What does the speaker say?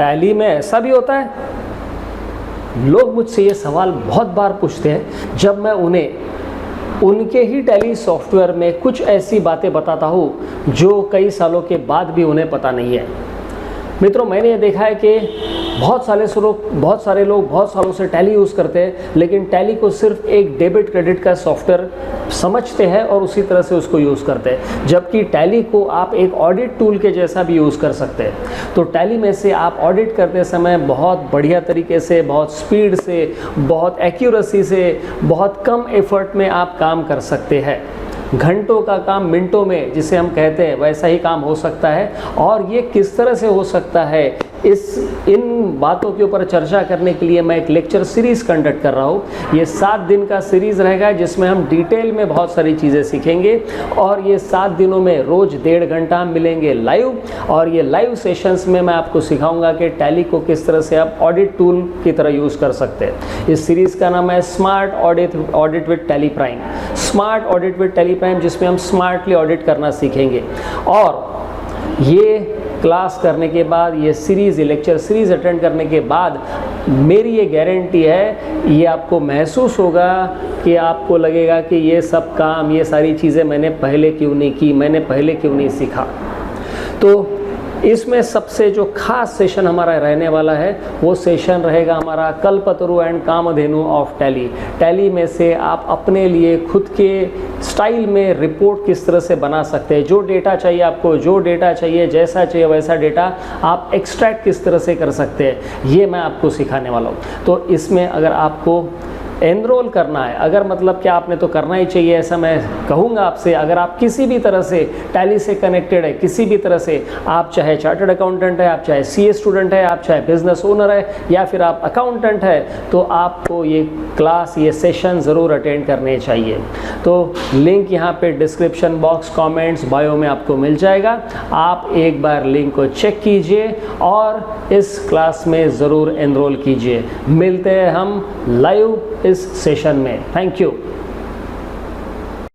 Tally में ऐसा भी होता है? लोग मुझसे ये सवाल बहुत बार पूछते हैं जब मैं उन्हें उनके ही टैली सॉफ्टवेयर में कुछ ऐसी बातें बताता हूँ जो कई सालों के बाद भी उन्हें पता नहीं है। मित्रों, मैंने ये देखा है कि बहुत सारे लोग बहुत सालों से टैली यूज़ करते हैं, लेकिन टैली को सिर्फ एक डेबिट क्रेडिट का सॉफ्टवेयर समझते हैं और उसी तरह से उसको यूज़ करते हैं, जबकि टैली को आप एक ऑडिट टूल के जैसा भी यूज़ कर सकते हैं। तो टैली में से आप ऑडिट करते समय बहुत बढ़िया तरीके से, बहुत स्पीड से, बहुत एक्यूरेसी से, बहुत कम एफर्ट में आप काम कर सकते हैं। घंटों का काम मिनटों में जिसे हम कहते हैं, वैसा ही काम हो सकता है। और ये किस तरह से हो सकता है, इन बातों के ऊपर चर्चा करने के लिए मैं एक लेक्चर सीरीज़ कंडक्ट कर रहा हूँ। ये 7 दिन का सीरीज़ रहेगा जिसमें हम डिटेल में बहुत सारी चीज़ें सीखेंगे। और ये 7 दिनों में रोज़ 1.5 घंटा हम मिलेंगे लाइव, और ये लाइव सेशंस में मैं आपको सिखाऊंगा कि टैली को किस तरह से आप ऑडिट टूल की तरह यूज़ कर सकते हैं। इस सीरीज़ का नाम है smart audit with tally prime. Smart audit with tally prime, जिसमें हम स्मार्टली ऑडिट करना सीखेंगे। और ये क्लास करने के बाद, ये लेक्चर सीरीज़ अटेंड करने के बाद मेरी ये गारंटी है, ये आपको महसूस होगा कि आपको लगेगा कि ये सब काम, ये सारी चीज़ें मैंने पहले क्यों नहीं की, मैंने पहले क्यों नहीं सीखा। तो इसमें सबसे जो खास सेशन हमारा रहने वाला है वो सेशन रहेगा हमारा Kalpataru and Kamdhenu of Tally. Tally में से आप अपने लिए खुद के स्टाइल में रिपोर्ट किस तरह से बना सकते हैं। जो डेटा चाहिए आपको, जो डेटा चाहिए, जैसा चाहिए वैसा डेटा आप एक्सट्रैक्ट किस तरह से कर सकते हैं, ये मैं आपको सिखाने वाला हूँ। तो इसमें अगर आपको एनरोल करना है, अगर मतलब कि आपने तो करना ही चाहिए ऐसा मैं कहूँगा आपसे। अगर आप किसी भी तरह से टैली से कनेक्टेड है, किसी भी तरह से, आप चाहे चार्टर्ड अकाउंटेंट है, आप चाहे सीए स्टूडेंट है, आप चाहे बिजनेस ओनर है, या फिर आप अकाउंटेंट है, तो आपको ये क्लास, ये सेशन ज़रूर अटेंड करने चाहिए। तो लिंक यहाँ पे डिस्क्रिप्शन बॉक्स, कमेंट्स, बायो में आपको मिल जाएगा। आप एक बार लिंक को चेक कीजिए और इस क्लास में ज़रूर एनरोल कीजिए। मिलते हैं हम लाइव इस सेशन में। Thank you.